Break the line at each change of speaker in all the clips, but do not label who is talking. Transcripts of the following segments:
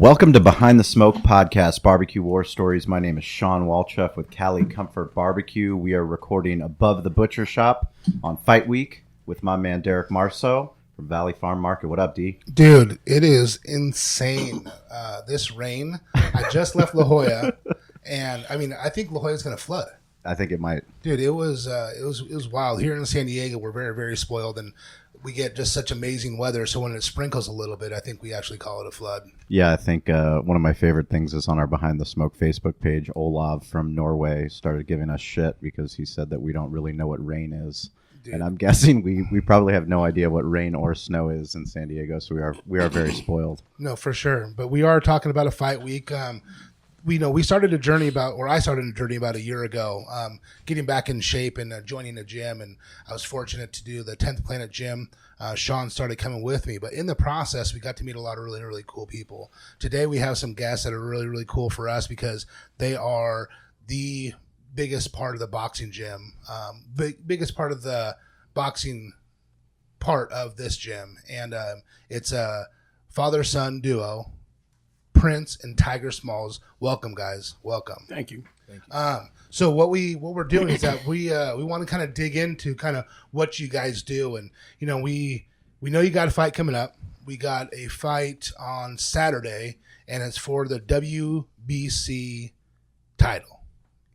Welcome to Behind the Smoke Podcast, Barbecue War Stories. My name is Sean Walchef with Cali Comfort Barbecue. We are recording above the butcher shop on Fight Week with my man Derek Marceau from Valley Farm Market. What up, D?
Dude, it is insane. This rain. I just left La Jolla, and I think La Jolla is going to flood.
I think it might.
Dude, it was wild. Here in San Diego, we're very, very spoiled, and we get just such amazing weather. So when it sprinkles a little bit, I think we actually call it a flood.
Yeah, I think one of my favorite things is on our Behind the Smoke Facebook page. Olav from Norway started giving us shit because he said that we don't really know what rain is. Dude. And I'm guessing we probably have no idea what rain or snow is in San Diego, so we are very spoiled.
No, for sure. But we are talking about a fight week. I started a journey about a year ago, getting back in shape and joining a gym. And I was fortunate to do the 10th Planet Gym. Sean started coming with me, but in the process, we got to meet a lot of really, really cool people. Today, we have some guests that are really, really cool for us because they are the biggest part of the boxing gym, biggest part of the boxing part of this gym. And it's a father-son duo, Prince and Tiger Smalls. Welcome, guys. Welcome.
Thank you.
So what we're doing is that we want to kind of dig into kind of what you guys do, and we know you got a fight coming up. We got a fight on Saturday, and it's for the WBC title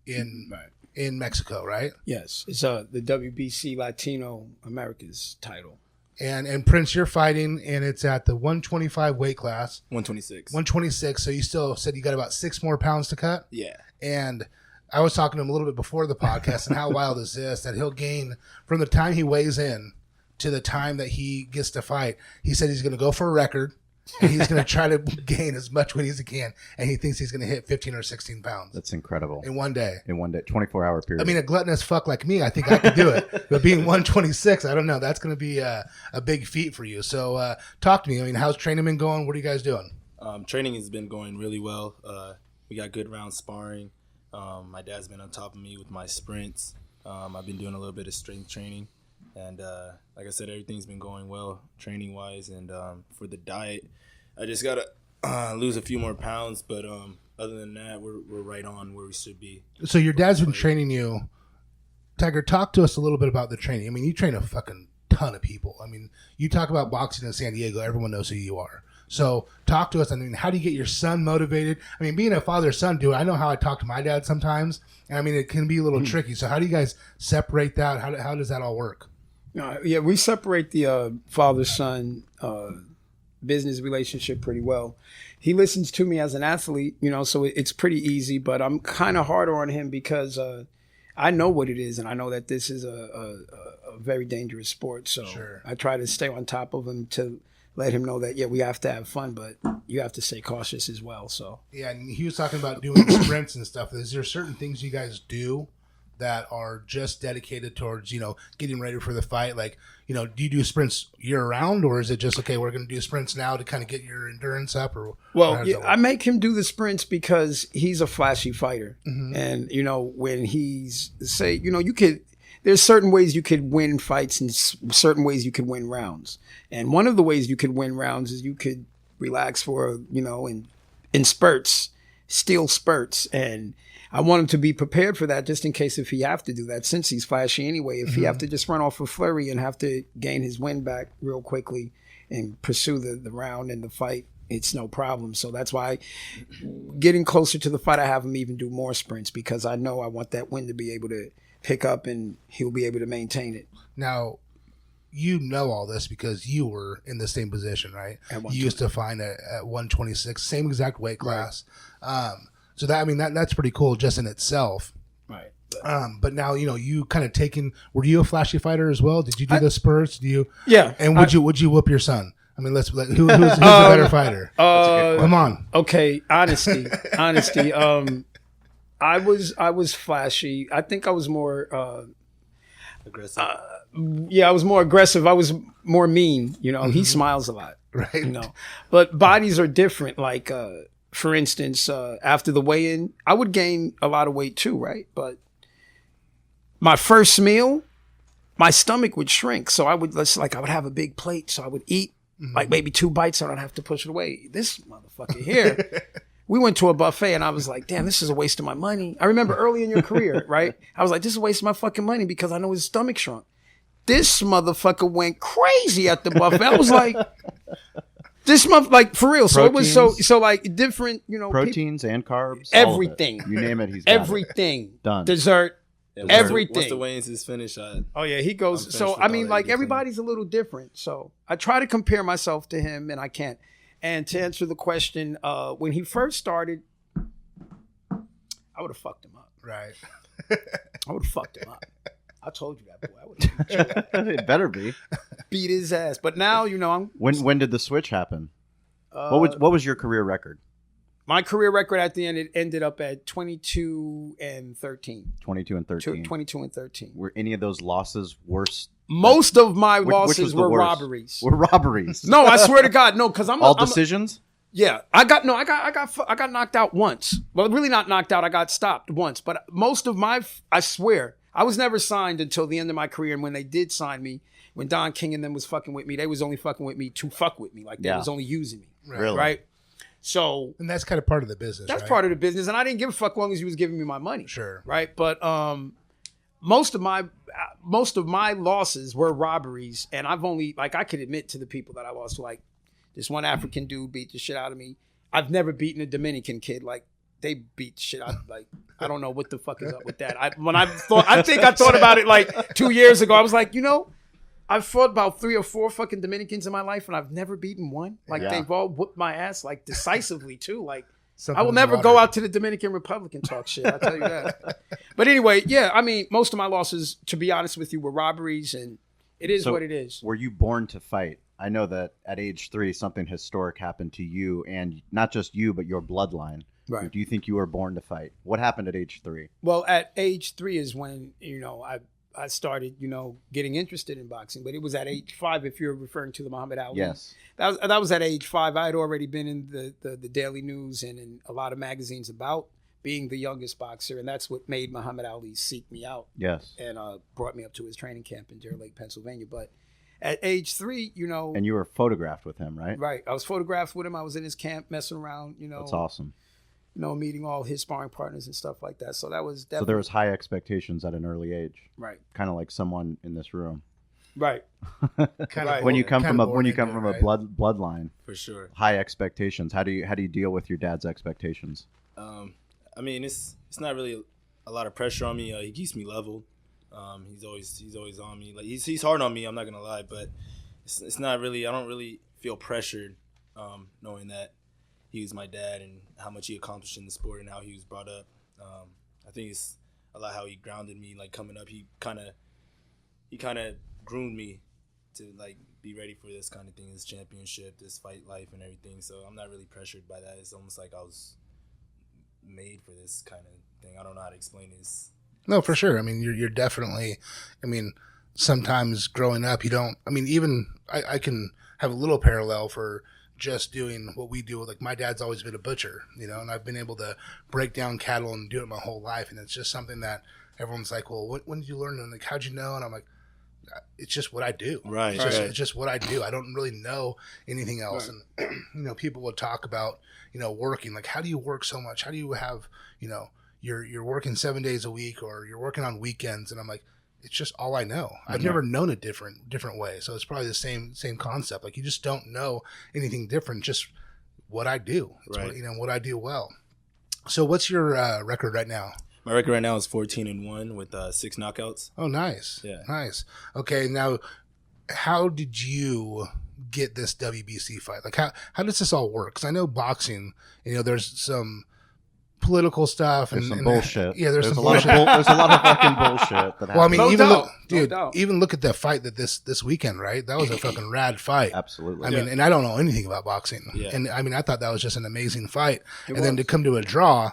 in Mexico, right?
Yes, it's the WBC Latino Americas title.
And Prince, you're fighting, and it's at the 125 weight class.
126.
126. So you still said you got about 6 more pounds to cut?
Yeah.
And I was talking to him a little bit before the podcast, and how wild is this, that he'll gain from the time he weighs in to the time that he gets to fight. He said he's going to go for a record, and he's going to try to gain as much weight as he can, and he thinks he's going to hit 15 or 16 pounds.
That's incredible.
In one day.
24-hour period.
I mean, a gluttonous fuck like me, I think I could do it. But being 126, I don't know. That's going to be a big feat for you. So talk to me. I mean, how's training been going? What are you guys doing?
Training has been going really well. We got good round sparring. My dad's been on top of me with my sprints. I've been doing a little bit of strength training. And like I said, everything's been going well training-wise. And for the diet, I just got to lose a few more pounds. But other than that, we're right on where we should be.
So your dad's been training you. Tiger, talk to us a little bit about the training. I mean, you train a fucking ton of people. I mean, you talk about boxing in San Diego, everyone knows who you are. So talk to us. I mean, how do you get your son motivated? I mean, being a father-son dude, I know how I talk to my dad sometimes. And I mean, it can be a little tricky. So how do you guys separate that? How does that all work?
Yeah, we separate the father-son business relationship pretty well. He listens to me as an athlete, so it's pretty easy, but I'm kind of harder on him because I know what it is, and I know that this is a very dangerous sport. So sure. I try to stay on top of him to let him know that, yeah, we have to have fun, but you have to stay cautious as well. So
yeah, and he was talking about doing sprints and stuff. Is there certain things you guys do that are just dedicated towards, getting ready for the fight? Like, do you do sprints year round, or is it just, okay, we're going to do sprints now to kind of get your endurance up?
Well, yeah, I make him do the sprints because he's a flashy fighter. Mm-hmm. And, when he's, say, there's certain ways you could win fights and certain ways you could win rounds. And one of the ways you could win rounds is you could relax for, in spurts, steal spurts. And I want him to be prepared for that just in case if he have to do that, since he's flashy anyway. If he have to just run off a flurry and have to gain his wind back real quickly and pursue the round and the fight, it's no problem. So that's why getting closer to the fight, I have him even do more sprints because I know I want that wind to be able to pick up and he'll be able to maintain it.
Now, you know all this because you were in the same position, right? You used to fight at 126, same exact weight class. Right. So that's pretty cool just in itself.
Right.
But now, you kind of were you a flashy fighter as well? Did you do the spurts?
Yeah.
And would you whoop your son? I mean, who's a better fighter? Come on.
Okay. Honesty. I was flashy. I think I was more
aggressive.
I was more aggressive. I was more mean. He smiles a lot.
Right.
But bodies are different. Like, for instance, after the weigh-in, I would gain a lot of weight too, right? But my first meal, my stomach would shrink. So I would have a big plate. So I would eat like maybe 2 bites, so I don't have to push it away. This motherfucker here. We went to a buffet and I was like, damn, this is a waste of my money. I remember early in your career, right? I was like, this is a waste of my fucking money because I know his stomach shrunk. This motherfucker went crazy at the buffet. I was like, this month, like for real. So
Proteins.
it was so like different,
Proteins and carbs. all of it.
Everything.
You name it, he's got it.
Everything.
Done.
Dessert.
Yeah,
Everything.
Once the weigh-ins is finished,
Oh yeah, he
I'm
goes.
finished
So
with
I mean,
all that
like
good
everybody's a little different. So I try to compare myself to him, and I can't. And to answer the question, when he first started, I would have fucked him up.
Right.
I would have fucked him up. I told you that, boy. I would have
It better be.
beat his ass. But now, I'm.
When did the switch happen? What was your career record?
My career record at the end, it ended up at 22 and 13.
22 and 13.
22 and 13.
Were any of those losses worse?
Most of my
Which
losses
was the
were
worst?
robberies.
Were robberies?
No, I swear to God, no, because
All decisions?
Yeah, I got knocked out once. Well, really not knocked out. I got stopped once. But most of I swear, I was never signed until the end of my career. And when they did sign me, when Don King and them was fucking with me, they was only fucking with me to fuck with me. Like they was only using me.
Really?
Right? So
And that's kind of part of the business.
that's
right?
part of the business. And I didn't give a fuck as long as he was giving me my money.
Sure.
Right? But most of my losses were robberies. And I've only, like, I could admit to the people that I lost, like, this one African dude beat the shit out of me. I've never beaten a Dominican kid. Like, they beat the shit out. Like, I don't know what the fuck is up with that. I think I thought about it like 2 years ago. I was like, I've fought about 3 or 4 fucking Dominicans in my life, and I've never beaten one. Like, they've all whooped my ass, like, decisively, too. Like,
Something
I will
in the
never
water.
go out to the Dominican Republic and talk shit. I'll tell you that. But anyway, yeah, I mean, most of my losses, to be honest with you, were robberies, and it is
So,
what it is.
Were you born to fight? I know that at age 3, something historic happened to you, and not just you, but your bloodline.
Right.
Do you think you were born to fight? What happened at age 3?
Well, at age 3 is when, I started, getting interested in boxing. But it was at age 5, if you're referring to the Muhammad Ali.
Yes.
That was at age 5. I had already been in the Daily News and in a lot of magazines about being the youngest boxer. And that's what made Muhammad Ali seek me out
Yes.
and brought me up to his training camp in Deer Lake, Pennsylvania. But at age 3,
And you were photographed with him, right?
right, I was photographed with him. I was in his camp messing around,
That's awesome.
meeting all his sparring partners and stuff like that. So that was definitely
So there was high expectations at an early age,
right.
kind of like someone in this room.
Right.
Kind
Right.
When you come from a
born
a
into it, right?
bloodline,
for sure.
high expectations. How do you deal with your dad's expectations?
I mean, it's not really a lot of pressure on me. He keeps me level. He's always on me. Like he's hard on me. I'm not gonna lie, but it's not really. I don't really feel pressured, knowing that he was my dad and how much he accomplished in the sport and how he was brought up. I think it's a lot how he grounded me. Like coming up, he kind of groomed me to like be ready for this kind of thing, this championship, this fight life, and everything. So I'm not really pressured by that. It's almost like I was made for this kind of thing. I don't know how to explain this.
No, for sure. I mean, you're definitely. I mean, sometimes growing up, you don't. I mean, even I can have a little parallel for just doing what we do. Like my dad's always been a butcher, and I've been able to break down cattle and do it my whole life. And it's just something that everyone's like, "Well, when did you learn?" And like, "How'd you know?" And I'm like, "It's just what I do.
Right,
It's just what I do. I don't really know anything else."
Right.
And people will talk about working. Like, how do you work so much? How do you have you're working 7 days a week or you're working on weekends? And I'm like, it's just all I know. I've never known a different way. So it's probably the same concept. Like you just don't know anything different. Just what I do. It's
Right.
what I do well. So what's your record right now?
My record right now is 14-1 with 6 knockouts.
Oh, nice.
Yeah.
Nice. Okay. Now, how did you get this WBC fight? Like how does this all work? Because I know boxing, there's some political stuff and
There's some bullshit.
Yeah, there's some
a lot
bullshit.
of there's a lot of fucking bullshit that happens.
Well, I mean,
No
even
doubt.
look,
No
dude,
doubt.
even look at the fight that this weekend, right? That was a fucking rad fight.
Absolutely.
I mean, and I don't know anything about boxing,
Yeah.
and I mean, I thought that was just an amazing fight.
It
And then to
was.
come to a draw,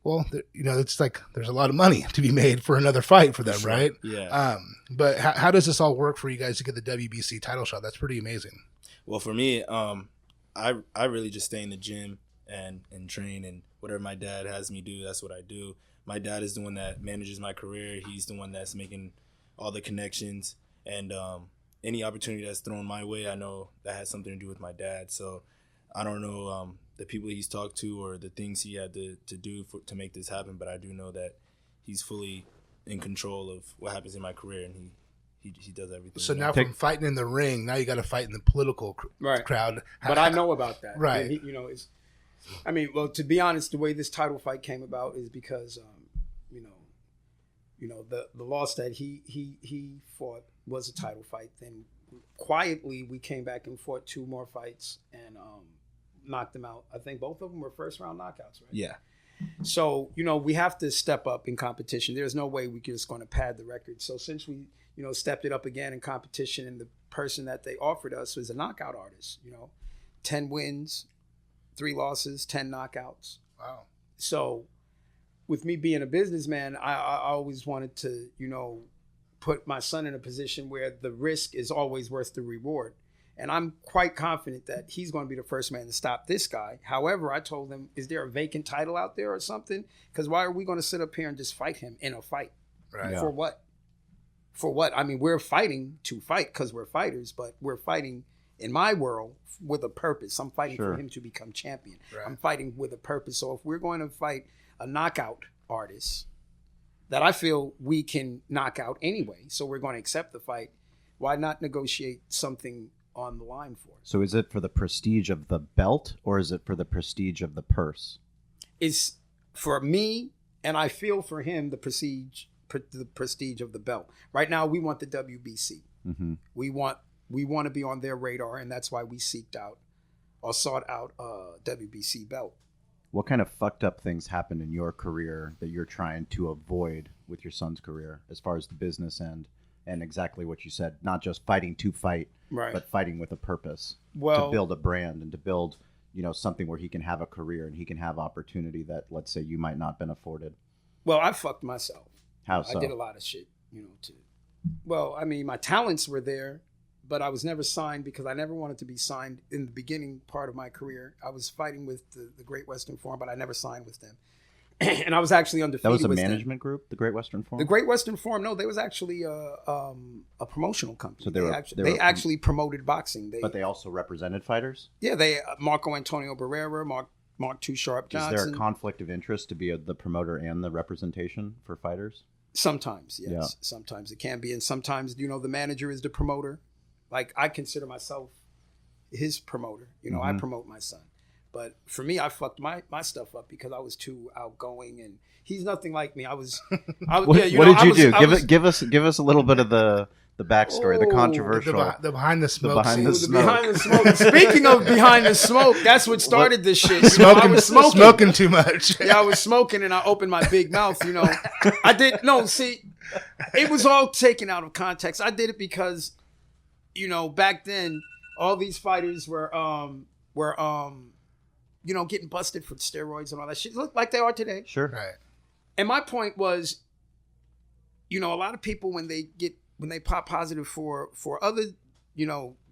well, it's like there's a lot of money to be made for another fight for them,
Sure.
right?
Yeah.
But how does this all work for you guys to get the WBC title shot? That's pretty amazing.
Well, for me, I really just stay in the gym and train, and whatever my dad has me do, that's what I do. My dad is the one that manages my career. He's the one that's making all the connections. And any opportunity that's thrown my way, I know that has something to do with my dad. So I don't know the people he's talked to or the things he had to do to make this happen, but I do know that he's fully in control of what happens in my career, and he does everything.
So now from fighting in the ring, now you got to fight in the political crowd.
But I know about that.
Right.
And well, to be honest, the way this title fight came about is because, the loss that he fought was a title fight. Then quietly we came back and fought 2 more fights and knocked them out. I think both of them were first round knockouts, right?
Yeah.
So, we have to step up in competition. There's no way we're just going to pad the record. So since we, stepped it up again in competition, and the person that they offered us was a knockout artist, 10 wins, 3 losses, 10 knockouts.
Wow.
So with me being a businessman, I always wanted to, put my son in a position where the risk is always worth the reward. And I'm quite confident that he's going to be the first man to stop this guy. However, I told him, is there a vacant title out there or something? Because why are we going to sit up here and just fight him in a fight?
Right.
For what? For what? I mean, we're fighting to fight because we're fighters, but we're fighting in my world with a purpose. I'm fighting for him to become champion.
Right.
I'm fighting with a purpose. So if we're going to fight a knockout artist that I feel we can knock out anyway, so we're going to accept the fight, why not negotiate something on the line for it?
So is it for the prestige of the belt, or is it for the prestige of the purse?
It's for me, and I feel for him, the prestige of the belt. Right now, we want the WBC.
Mm-hmm.
We want to be on their radar, and that's why we sought out a WBC belt.
What kind of fucked up things happened in your career that you're trying to avoid with your son's career, as far as the business end, and exactly what you said, not just fighting to fight,
Right.
but fighting with a purpose,
Well,
to build a brand and to build, something where he can have a career and he can have opportunity that, let's say, you might not have been afforded.
Well, I fucked myself.
How so?
I did a lot of shit, my talents were there, but I was never signed because I never wanted to be signed in the beginning part of my career. I was fighting with the Great Western Forum, but I never signed with them. And I was actually undefeated.
That was a
with
management group, the Great Western Forum?
The Great Western Forum, no, they was actually a promotional company.
So
they actually promoted boxing.
But they also represented fighters?
Yeah, they Marco Antonio Barrera, Mark Too Sharp Johnson.
Is there a conflict of interest to be the promoter and the representation for fighters?
Sometimes, yes.
Yeah.
Sometimes it can be. And sometimes, the manager is the promoter. Like, I consider myself his promoter. I promote my son. But for me, I fucked my stuff up because I was too outgoing, and he's nothing like me. What did you
do? Give us a little bit of the backstory, the controversial,
the behind the smoke.
behind the
scene.
smoke.
Behind the smoke. Speaking of behind the smoke, that's what started this shit. I was
smoking too much.
Yeah, I was smoking and I opened my big mouth, I did it was all taken out of context. I did it because, back then all these fighters were getting busted for steroids and all that shit. Look like they are today.
Sure.
Right.
And my point was, a lot of people when they pop positive for other,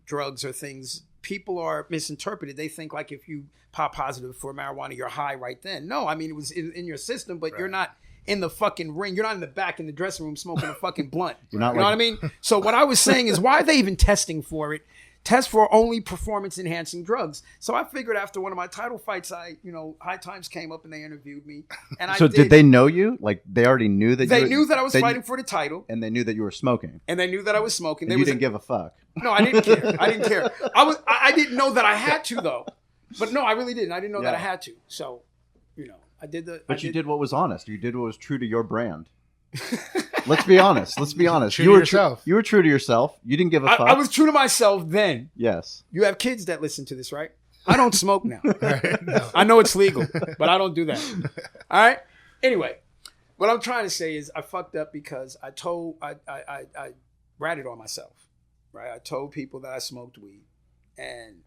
drugs or things, people are misinterpreted. They think like if you pop positive for marijuana, you're high right then. No, I mean, it was in your system, but you're not in the fucking ring. You're not in the back in the dressing room smoking a fucking blunt.
You're not
you know what I mean? So what I was saying is, why are they even testing for it? Test for only performance enhancing drugs. So I figured after one of my title fights, High Times came up and they interviewed me. And
did they know you? Like, they already knew that
they knew that I was fighting for the title.
And they knew that you were smoking.
And they knew that I was smoking.
And you didn't give a fuck.
No, I didn't care. I didn't know that I had to, though. But no, I really didn't. I didn't know that I had to. So, I did the...
But you did what was honest. You did what was true to your brand. Let's be honest.
True to yourself.
You were true to yourself. You didn't give a fuck.
I was true to myself then.
Yes.
You have kids that listen to this, right? I don't smoke now.
Right? No.
I know it's legal, but I don't do that. All right? Anyway, what I'm trying to say is I fucked up because I ratted on myself, right? I told people that I smoked weed, and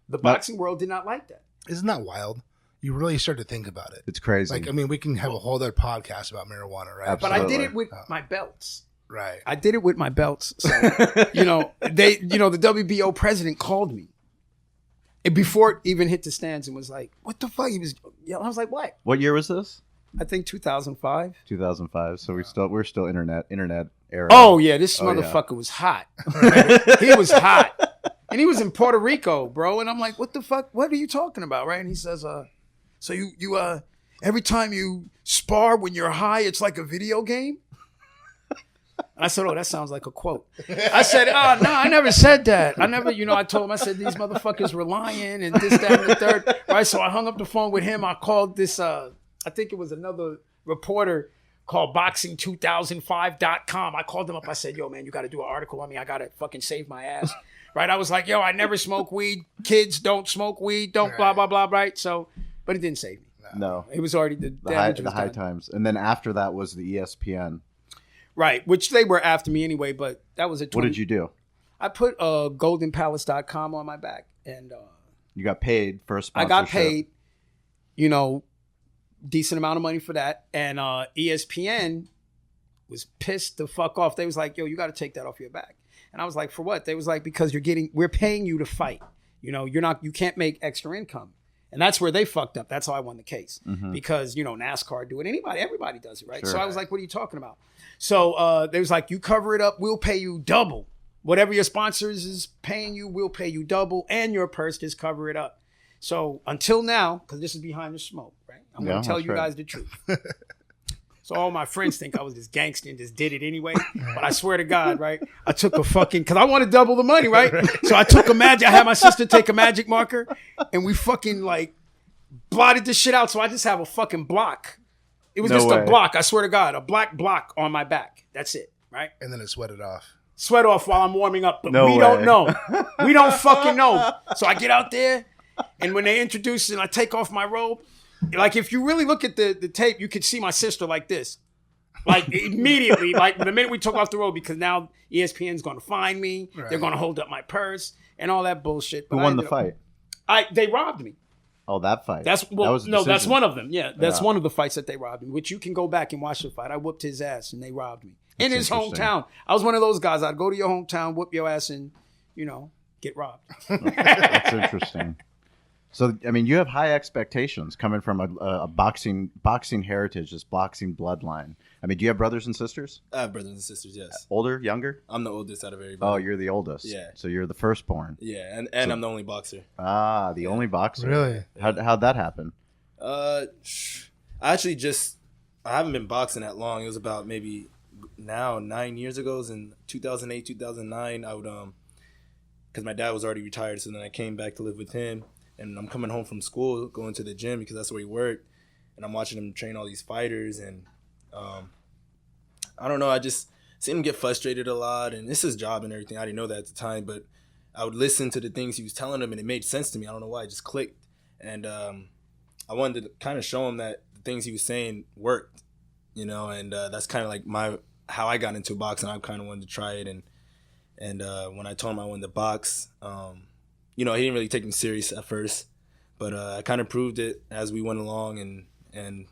the boxing world did not like that.
Isn't that wild? You really start to think about it.
It's crazy.
Like, I mean, we can have a whole other podcast about marijuana, right?
Absolutely.
But I did it with my belts.
Right.
I did it with my belts. So, the WBO president called me. And before it even hit the stands and was like, what the fuck? He was yelling. I was like, what?
What year was this?
I think 2005.
2005. So we're still internet era.
Oh yeah, this
Oh, yeah.
motherfucker was hot. He was hot, and he was in Puerto Rico, bro. And I'm like, what the fuck? What are you talking about, right? And he says, so you every time you spar when you're high, it's like a video game. And I said, oh, that sounds like a quote. I said, oh, no, I never said that. I never, I told him, I said, these motherfuckers were lying and this, that, and the third. Right, so I hung up the phone with him. I called this, I think it was another reporter called boxing2005.com. I called them up. I said, yo, man, you got to do an article on me. I got to fucking save my ass. Right, I was like, yo, I never smoke weed. Kids don't smoke weed. Don't blah, blah, blah, right? So, but it didn't save me.
No.
It was already the
high
done.
times. And then after that was the ESPN.
Right, which they were after me anyway, but that was a 20.
What did you do?
I put goldenpalace.com on my back, and
You got paid for a
I
sponsorship.
got paid, decent amount of money for that. And ESPN was pissed the fuck off. They was like, yo, you got to take that off your back. And I was like, for what? They was like, because we're paying you to fight. You can't make extra income. And that's where they fucked up. That's how I won the case. Because, NASCAR do it. Everybody does it, right?
Sure.
So I was like, what are you talking about? So they was like, you cover it up, we'll pay you double. Whatever your sponsors is paying you, we'll pay you double. And your purse, just cover it up. So until now, because this is behind the smoke, right? I'm going to tell you guys the truth. So all my friends think I was this gangster and just did it anyway. But I swear to God, right? I took because I want to double the money, right? So I took I had my sister take a magic marker and we fucking blotted this shit out. So I just have a fucking block. It was just a block. I swear to God, a black block on my back. That's it, right?
And then it sweated off.
Sweat off while I'm warming up. But
No
we
way.
don't know. We don't fucking know. So I get out there and when they introduce it and I take off my robe, if you really look at the tape, you could see my sister like this. Immediately, the minute we took off the road, because now ESPN's going to find me.
Right.
They're going to hold up my purse and all that bullshit.
Who won the fight?
They robbed me.
Oh, that fight.
That's
that was the
no, that's
decision.
one of them. Yeah, that's
Yeah.
one of the fights that they robbed me, which you can go back and watch the fight. I whooped his ass and they robbed me in his
interesting.
hometown. I was one of those guys. I'd go to your hometown, whoop your ass, and get robbed.
That's interesting. So, I mean, you have high expectations coming from a boxing heritage, this boxing bloodline. I mean, do you have brothers and sisters?
I have brothers and sisters, yes.
Older, younger?
I'm the oldest out of everybody.
Oh, you're the oldest.
Yeah.
So you're the firstborn.
Yeah, and I'm the only boxer.
Ah, the only boxer.
Really?
How'd that happen?
I haven't been boxing that long. It was about maybe now 9 years ago. It was in 2008, 2009. I would because my dad was already retired, so then I came back to live with him. And I'm coming home from school, going to the gym because that's where he worked, and I'm watching him train all these fighters, and I don't know, I just seen him get frustrated a lot, and it's his job and everything. I didn't know that at the time, but I would listen to the things he was telling him, and it made sense to me. I don't know why, it just clicked, and I wanted to kind of show him that the things he was saying worked, and that's kind of like how I got into boxing. I kind of wanted to try it, and when I told him I wanted to box, he didn't really take me serious at first, but I kind of proved it as we went along, and it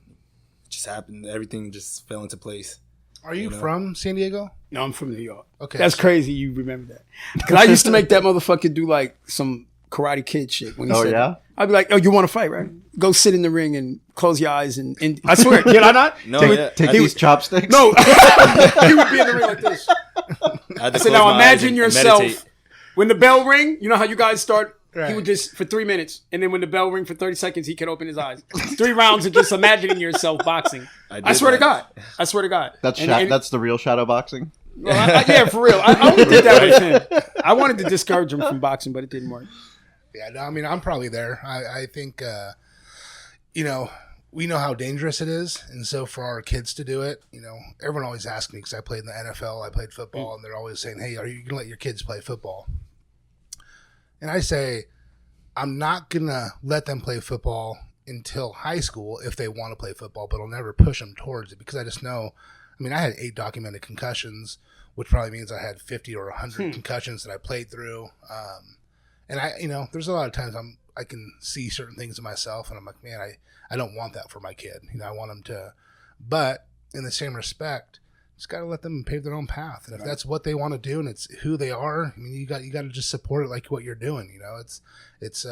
just happened. Everything just fell into place.
Are you from San Diego?
No, I'm from New York.
Okay.
That's crazy. You remember that? Because I used to make that motherfucker do some Karate Kid shit. When he said
yeah?
that. I'd be like, "Oh, you want to fight, right? Go sit in the ring and close your eyes and I swear, did I not?
No,
Take these chopsticks?
No, he would be in the ring like this.
I
said, now imagine yourself when the bell ring. You know how you guys start.
Right.
He would just for 3 minutes, and then when the bell ring for 30 seconds, he could open his eyes. 3 rounds of just imagining yourself boxing. I swear to God. I swear to God.
That's the real shadow boxing?
Well, yeah, for real. I only did that with him. I wanted to discourage him from boxing, but it didn't work.
Yeah, no, I mean, I'm probably there. I think, we know how dangerous it is. And so for our kids to do it, everyone always asks me because I played in the NFL, I played football, and they're always saying, hey, are you going to let your kids play football? And I say, I'm not going to let them play football until high school if they want to play football, but I'll never push them towards it because I just know, I had 8 documented concussions, which probably means I had 50 or 100 concussions that I played through. And there's a lot of times I can see certain things in myself and I'm like, man, I don't want that for my kid. I want them to, but in the same respect, just got to let them pave their own path. And if that's what they want to do and it's who they are, you got to just support it like what you're doing. It's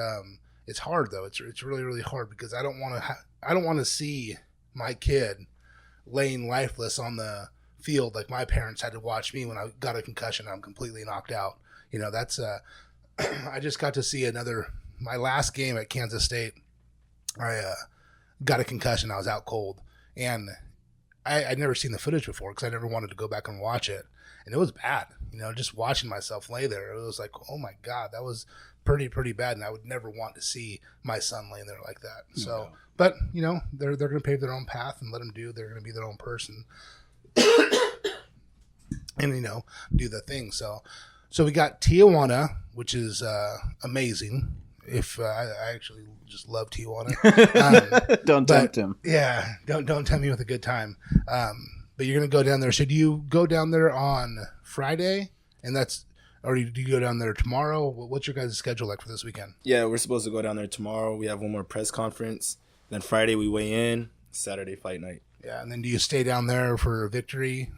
hard though. It's really, really hard because I don't want to see my kid laying lifeless on the field like my parents had to watch me when I got a concussion. I'm completely knocked out. You know, that's I just got to see my last game at Kansas State. I got a concussion. I was out cold, and I'd never seen the footage before because I never wanted to go back and watch it, and it was bad. You know, just watching myself lay there, it was like, oh my God, that was pretty bad, and I would never want to see my son laying there like that. So, but you know, they're going to pave their own path and let them do. They're going to be their own person, and you know, do the thing. So we got Tijuana, which is amazing. If I actually just love Tijuana.
Don't tempt him.
Yeah, don't tempt me with a good time. But you're gonna go down there. So do you go down there on Friday, or do you go down there tomorrow? What's your guys' schedule like for this weekend?
Yeah, we're supposed to go down there tomorrow. We have one more press conference. Then Friday we weigh in. Saturday fight night.
Yeah, and then do you stay down there for victory?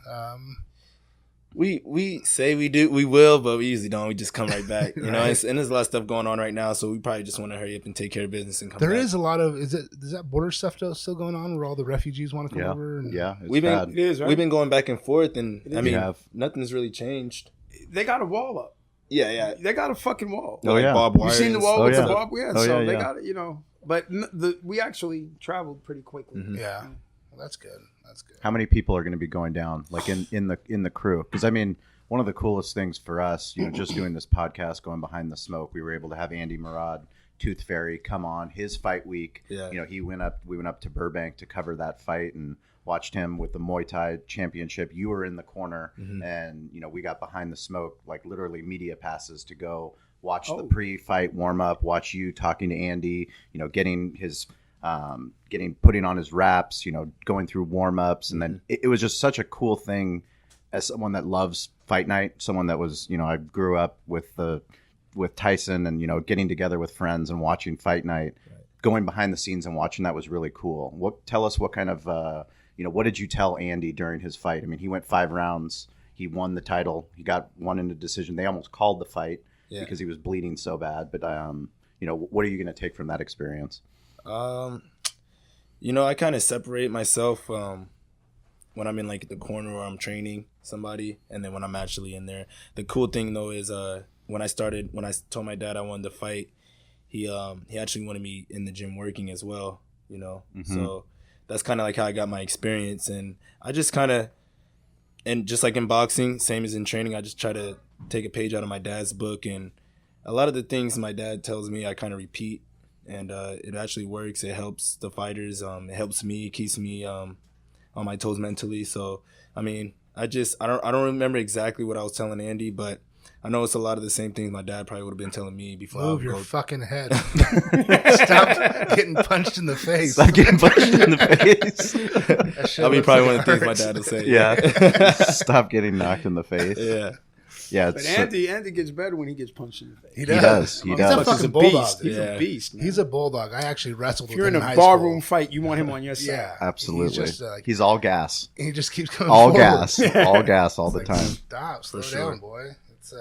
We say we do, we will, but we usually don't. We just come right back. You know, and there's a lot of stuff going on right now, so we probably just want to hurry up and take care of business and come back.
There is a lot of is that border stuff still going on where all the refugees want to come over? And,
Yeah, it's
we've
bad.
we've been going back and forth, and I mean,
have.
nothing's really changed.
They got a wall up.
Yeah.
They got a fucking wall.
Oh, yeah.
Bob
You
wire.
seen the wall
Oh,
with
yeah.
the barbed wire?
Oh,
So
yeah,
they
yeah.
got it, you know. But we actually traveled pretty quickly.
Mhm.
Yeah, well, that's good. That's good.
How many people are going to be going down, like in the crew? Because I mean, one of the coolest things for us, you know, just doing this podcast, going behind the smoke, we were able to have Andy Murad, Tooth Fairy, come on his fight week.
Yeah.
You know, we went up to Burbank to cover that fight and watched him with the Muay Thai championship. You were in the corner, and you know, we got behind the smoke, like literally media passes to go watch the pre-fight warm up, watch you talking to Andy, you know, getting his putting on his wraps, you know, going through warm ups, and then it was just such a cool thing. As someone that loves fight night, someone that was, you know, I grew up with Tyson, and you know, getting together with friends and watching fight night, going behind the scenes and watching that was really cool. Tell us what kind of you know, what did you tell Andy during his fight? I mean, he went 5 rounds, he won the title, he got one in a decision. They almost called the fight because he was bleeding so bad. But you know, what are you going to take from that experience?
You know, I kind of separate myself when I'm in like the corner where I'm training somebody, and then when I'm actually in there. The cool thing though is when I told my dad I wanted to fight, he actually wanted me in the gym working as well, you know. So that's kind of like how I got my experience, and I just kind of, and just like in boxing, same as in training, I just try to take a page out of my dad's book, and a lot of the things my dad tells me I kind of repeat, and it actually works. It helps the fighters. It helps me, keeps me on my toes mentally. So I mean, I don't remember exactly what I was telling Andy, but I know it's a lot of the same things my dad probably would have been telling me before.
Move your fucking head. Stop getting punched in the face.
Stop getting punched in the face.
I mean, probably one of the things my dad would say.
Yeah. Stop getting knocked in the face.
Yeah.
Yeah.
But Andy gets better when he gets punched in the face.
He
does. He
He's
does.
a
He's
fucking
a
bulldog.
beast. He's
Yeah.
a beast, man.
He's a bulldog. I actually wrestled
If
with
you're
him
in
in
a
high
barroom
school.
fight, you want him on your side.
Yeah,
Absolutely.
He's just,
He's all gas.
he just keeps coming
All
forward.
gas. All gas all the
Like,
time.
Stop, slow
sure.
down, boy. It's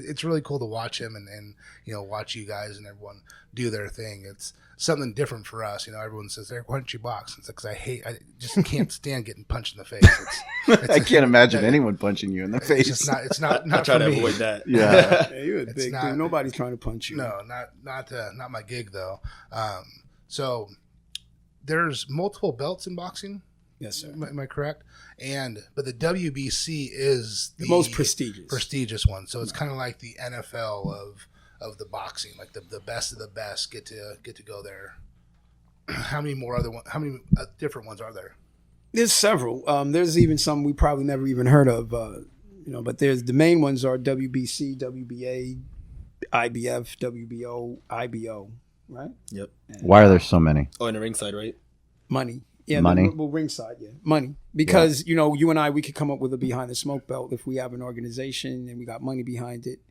it's really cool to watch him and you know, watch you guys and everyone do their thing. It's something different for us. You know, everyone says, "Eric, why don't you box?" It's because I just can't stand getting punched in the face. It's
I can't imagine anyone punching you in the
It's
face.
just not. It's not.
I
Not
try
for
to
me.
avoid that.
Yeah.
Yeah, you're a
It's
big
not-
dude. Nobody's trying to punch you.
No, not my gig though. So there's multiple belts in boxing.
Yes, sir.
Am I correct? But the WBC is
The most prestigious.
one. So it's kind of like the NFL of the boxing. Like the best of the best get to go there. How many different ones are there?
There's several. There's even some we probably never even heard of. You know, but there's the main ones are WBC, WBA, IBF, WBO, IBO, right?
Yep.
Why are there so many?
Oh, in the ringside, right?
Money. Yeah,
Money?
Well, ringside, yeah. Money. Because, you know, you and I, we could come up with a behind the smoke belt if we have an organization and we got money behind it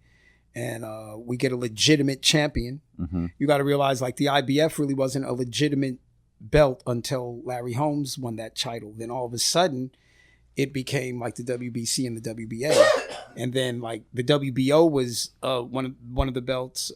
and we get a legitimate champion.
Mm-hmm.
You got to realize, like, the IBF really wasn't a legitimate belt until Larry Holmes won that title. Then all of a sudden, it became like the WBC and the WBA. And then, like, the WBO was one of the belts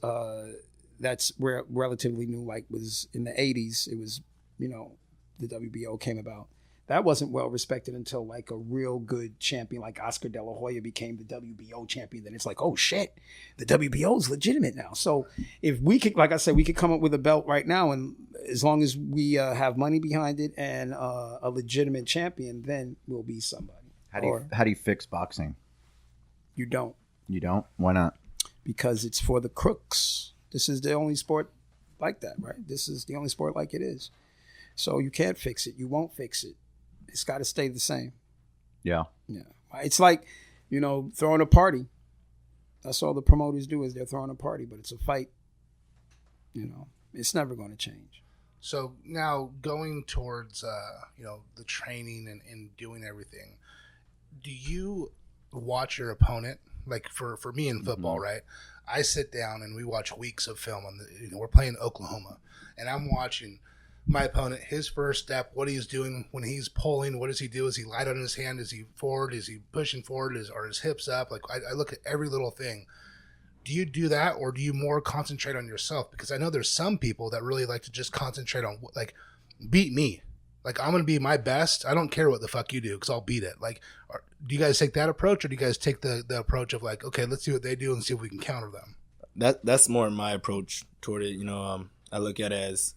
that's relatively new, like, was in the 80s. It was, you know, the WBO came about. that wasn't well respected until like a real good champion like Oscar De La Hoya became the WBO champion. Then it's like, oh shit, the WBO is legitimate now. So if we could, like I said, we could come up with a belt right now, and as long as we have money behind it and a legitimate champion, then we'll be somebody.
How do you fix boxing?
You don't.
You don't? Why not?
Because it's for the crooks. This is the only sport like that, right? This is the only sport like it is. So you can't fix it. You won't fix it. It's got to stay the same.
Yeah.
Yeah. It's like, throwing a party. That's all the promoters do is they're throwing a party, but it's a fight. It's never going to change.
So now going towards, the training and doing everything, do you watch your opponent? Like for me in football, right? I sit down and we watch weeks of film on we're playing Oklahoma, and I'm watching my opponent, his first step, what he's doing when he's pulling, what does he do? Is he light on his hand? Is he forward? Is he pushing forward? Are his hips up? Like I look at every little thing. Do you do that, or do you more concentrate on yourself? Because I know there's some people that really like to just concentrate on like beat me. Like I'm gonna be my best. I don't care what the fuck you do because I'll beat it. Like, do you guys take that approach, or do you guys take the approach of like, okay, let's see what they do and see if we can counter them?
That's more my approach toward it. I look at it as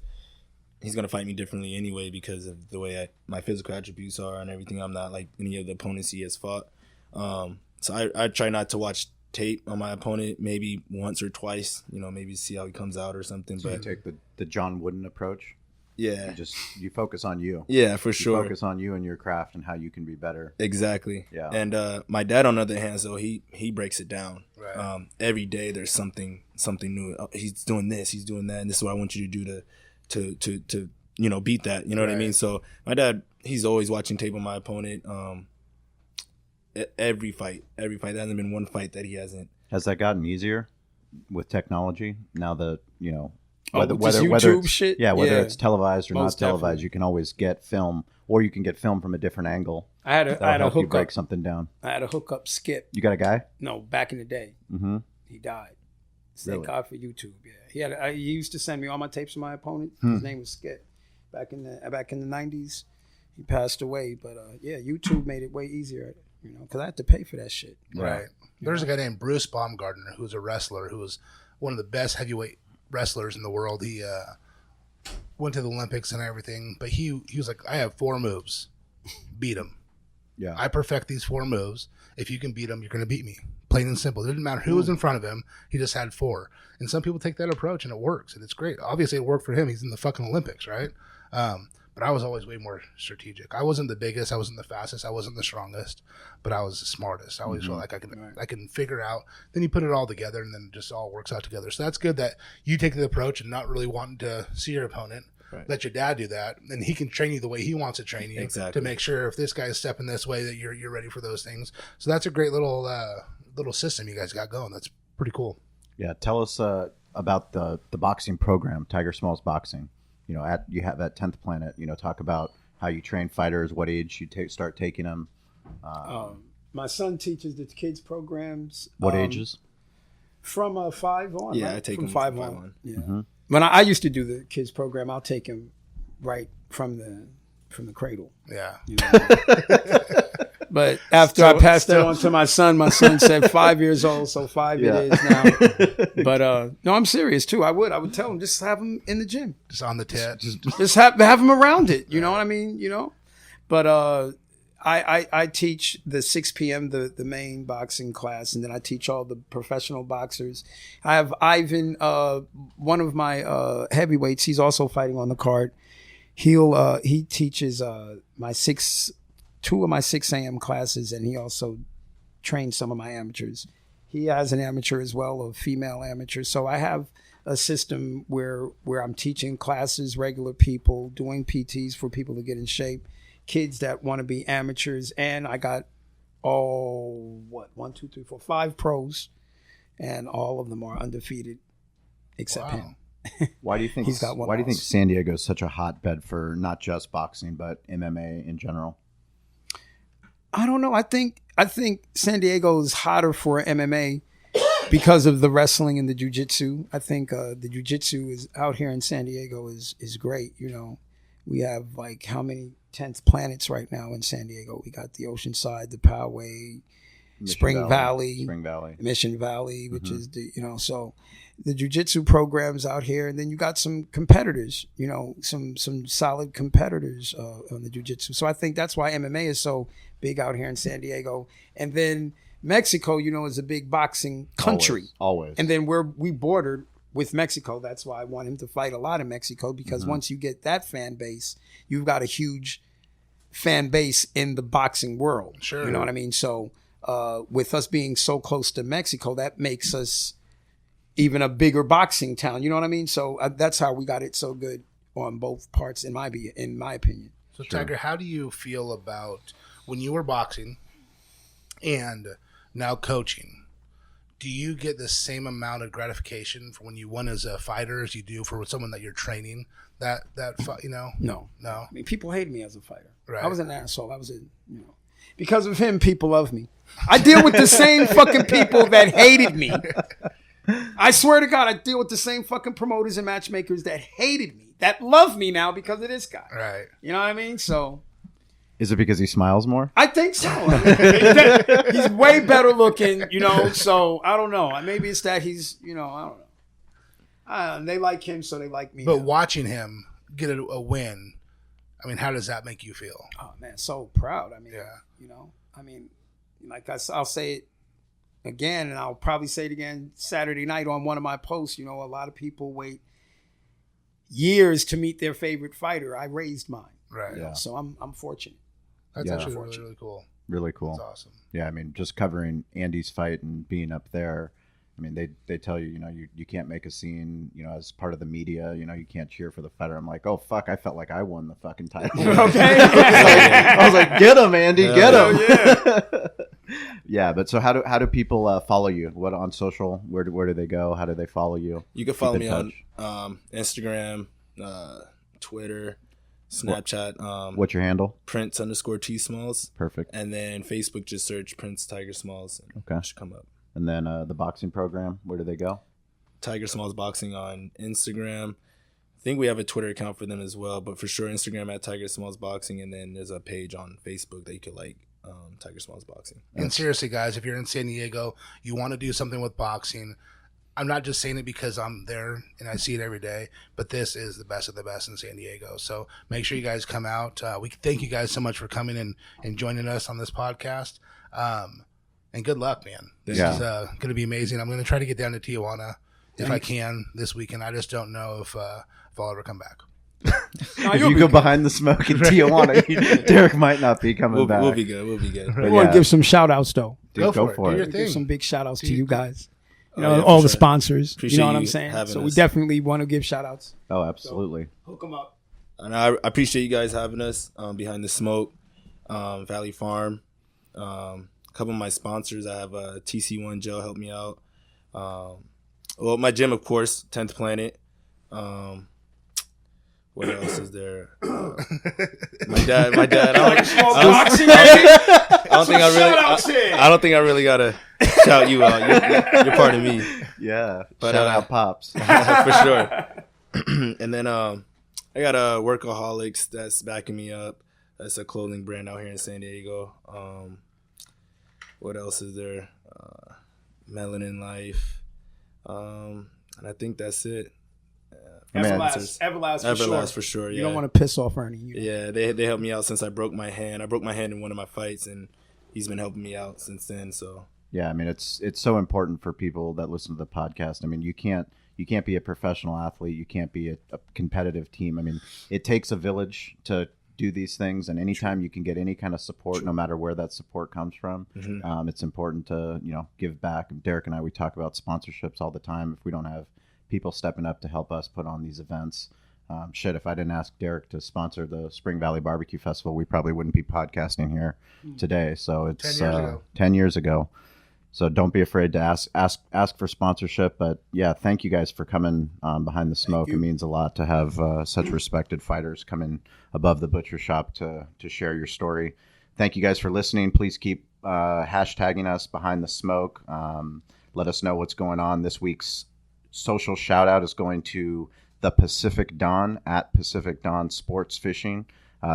he's gonna fight me differently anyway because of the way my physical attributes are and everything. I'm not like any of the opponents he has fought. So I try not to watch tape on my opponent maybe once or twice. Maybe see how he comes out or something.
So
but
you take the John Wooden approach.
Yeah.
You focus on you.
Yeah, for sure.
You focus on you and your craft and how you can be better.
Exactly.
Yeah.
And my dad, on the other hand, so he breaks it down.
Right.
Every day there's something new. He's doing this, he's doing that, and this is what I want you to do to beat that. You know what I mean? So my dad, he's always watching tape on my opponent. Every fight. There hasn't been one fight that he hasn't.
Has that gotten easier with technology now that
Whether
YouTube
shit?
Whether it's televised or
Most
not televised,
definitely.
you can always get film, or you can get film from a different angle.
I had a
That'll help you break
hookup.
something down.
I had a hookup Skip.
You got a guy?
No, back in the day,
Mm-hmm.
he died.
Really?
Thank God for YouTube. Yeah, he used to send me all my tapes of my opponent. His name was Skip. Back in the 90s, he passed away. But YouTube made it way easier. Because I had to pay for that shit.
Right. There's a guy named Bruce Baumgartner who's a wrestler who was one of the best heavyweight wrestlers in the world. He went to the Olympics and everything, but he was like, I have 4 moves. Beat him.
Yeah.
I perfect these 4 moves. If you can beat them, you're going to beat me. Plain and simple. It didn't matter who was in front of him. He just had 4. And some people take that approach and it works. And it's great. Obviously, it worked for him. He's in the fucking Olympics, right? But I was always way more strategic. I wasn't the biggest. I wasn't the fastest. I wasn't the strongest. But I was the smartest. I always felt like I can figure out. Then you put it all together and then it just all works out together. So that's good that you take the approach and not really wanting to see your opponent.
Right.
Let your dad do that, and he can train you the way he wants to train you.
Exactly.
To make sure if this guy's stepping this way that you're ready for those things. So that's a great little system you guys got going. That's pretty cool.
Yeah. Tell us about the boxing program, Tiger Smalls Boxing. You have at 10th Planet. Talk about how you train fighters, what age you start taking them.
My son teaches the kids programs.
What ages?
From 5 on.
Yeah,
right?
I take
from
him
5
from
on.
5 on.
Yeah.
Mm-hmm.
When I used to do the kids program, I'll take him right from the cradle.
Yeah.
But after I passed that on to my son said 5 years old, so 5 it is now. But no, I'm serious too. I would tell him just have him in the gym,
Just on the tip.
just have him around it. You know what I mean? But I teach the 6 p.m. the main boxing class, and then I teach all the professional boxers. I have Ivan, one of my heavyweights. He's also fighting on the card. He teaches two of my 6 a.m. classes, and he also trains some of my amateurs. He has an amateur as well, a female amateur. So I have a system where I'm teaching classes, regular people, doing PTs for people to get in shape, kids that want to be amateurs, and I got 5 pros, and all of them are undefeated except him.
Why do you think
He's got one
Why do you think
loss.
San Diego is such a hotbed for not just boxing but MMA in general?
I don't know. I think San Diego is hotter for MMA because of the wrestling and the jiu-jitsu. I think the jiu-jitsu is out here in San Diego is great. We have like how many 10th planets right now in San Diego. We got the Oceanside, the Poway, Spring Valley, Mission Valley, which is so the jiu-jitsu programs out here, and then you got some competitors, some solid competitors on the jiu-jitsu. So I think that's why MMA is so big out here in San Diego. And then Mexico, is a big boxing country.
Always.
And then we bordered with Mexico. That's why I want him to fight a lot in Mexico, because once you get that fan base, you've got a huge fan base in the boxing world.
Sure.
You know what I mean? So with us being so close to Mexico, that makes us even a bigger boxing town. You know what I mean? So that's how we got it so good on both parts, in my opinion.
So, Tiger, how do you feel about when you were boxing and now coaching? Do you get the same amount of gratification for when you won as a fighter as you do for someone that you're training?
No.
No.
I mean, people hated me as a fighter.
Right.
I was an asshole. Because of him, people love me. I deal with the same fucking people that hated me. I swear to God, I deal with the same fucking promoters and matchmakers that hated me, that love me now because of this guy.
Right.
You know what I mean? So.
Is it because he smiles more?
I think so. I mean, he's way better looking, so I don't know. Maybe it's that he's, I don't know. They like him, so they like me.
But watching him get a win, I mean, how does that make you feel?
Oh, man, so proud. I mean, I'll say it again, and I'll probably say it again Saturday night on one of my posts. A lot of people wait years to meet their favorite fighter. I raised mine.
Right.
Yeah.
So I'm fortunate.
That's actually really, really cool.
Really cool.
That's awesome.
Yeah, I mean, just covering Andy's fight and being up there, I mean, they tell you, you can't make a scene, as part of the media, you can't cheer for the fighter. I'm like, oh, fuck, I felt like I won the fucking title.
Okay.
I was like, get him, Andy, get him.
Yeah.
Yeah, but so how do people follow you? What on social? Where do they go? How do they follow you?
You can follow me on Instagram, Twitter, Snapchat.
What's your handle?
Prince_T Smalls.
Perfect.
And then Facebook, just search Prince Tiger Smalls. And
Okay.
It should come up.
And then the boxing program, where do they go?
Tiger Smalls Boxing on Instagram. I think we have a Twitter account for them as well, but for sure Instagram at Tiger Smalls Boxing, and then there's a page on Facebook that you could like, Tiger Smalls Boxing.
And seriously, guys, if you're in San Diego, you want to do something with boxing, I'm not just saying it because I'm there and I see it every day, but this is the best of the best in San Diego. So make sure you guys come out. We thank you guys so much for coming and joining us on this podcast. And good luck, man. This is going to be amazing. I'm going to try to get down to Tijuana if I can this weekend. I just don't know if I'll ever come back.
No,
if you go behind the smoke in Tijuana, Derek might not be coming back.
We'll be good. We'll be good.
We want to give some shout outs, though.
Dude, go
Do
for
your
it.
thing.
Give some big shout outs to you guys.
Yeah,
all the
sure.
sponsors.
Appreciate
you know what I'm
you
saying?
having
So we
us.
definitely want to give shout outs.
Oh, absolutely.
Hook them up.
And I appreciate you guys having us behind the smoke, Valley Farm. A couple of my sponsors, I have TC1 Gel help me out. Well, my gym, of course, 10th Planet. What else is there? My dad. I don't think I really gotta shout you out. You're part of me.
Yeah.
But,
Shout out Pops.
For sure. And then I got Workaholics that's backing me up. That's a clothing brand out here in San Diego. What else is there? Melanin Life. And I think that's it.
Everlast
for sure. Yeah.
You don't want to piss off Ernie.
Yeah, they helped me out since I broke my hand. I broke my hand in one of my fights, and he's been helping me out since then. So
yeah, I mean it's so important for people that listen to the podcast. I mean you can't be a professional athlete. You can't be a competitive team. I mean it takes a village to do these things, and anytime you can get any kind of support, no matter where that support comes from, it's important to give back. Derek and I, we talk about sponsorships all the time. If we don't have people stepping up to help us put on these events, if I didn't ask Derek to sponsor the Spring Valley Barbecue Festival, we probably wouldn't be podcasting here today. So it's 10 years ago. So don't be afraid to ask for sponsorship. But yeah, thank you guys for coming behind the smoke. It means a lot to have such respected fighters come in above the butcher shop to share your story. Thank you guys for listening. Please keep hashtagging us behind the smoke. Let us know what's going on. This week's social shout out is going to the Pacific Dawn at Pacific Dawn Sports Fishing.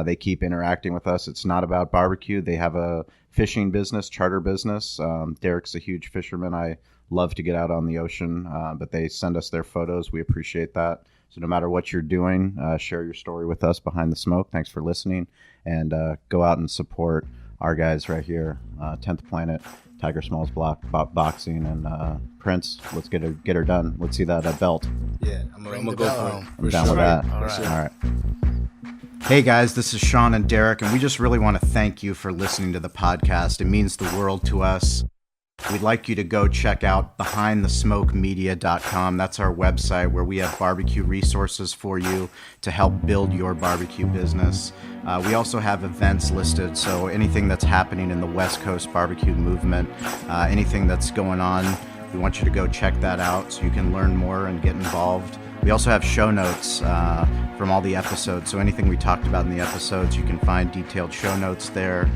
They keep interacting with us. It's not about barbecue. They have a fishing business, charter business. Derek's a huge fisherman. I love to get out on the ocean, but they send us their photos. We appreciate that. So no matter what you're doing, share your story with us behind the smoke. Thanks for listening, and go out and support our guys right here, 10th Planet, Tiger Smalls Boxing, and Prince. Let's get her done. Let's see that belt.
Yeah, I'm gonna go for it.
I'm down with that. All right. Hey guys, this is Sean and Derek, and we just really want to thank you for listening to the podcast. It means the world to us. We'd like you to go check out BehindTheSmokeMedia.com. That's our website where we have barbecue resources for you to help build your barbecue business. We also have events listed, so anything that's happening in the West Coast barbecue movement, anything that's going on, we want you to go check that out so you can learn more and get involved. We also have show notes from all the episodes, so anything we talked about in the episodes, you can find detailed show notes there.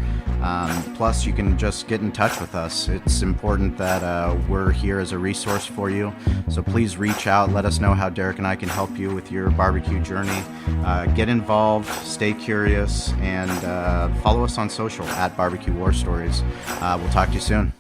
Plus, you can just get in touch with us. It's important that we're here as a resource for you, so please reach out. Let us know how Derek and I can help you with your barbecue journey. Get involved, stay curious, and follow us on social at Barbecue War Stories. We'll talk to you soon.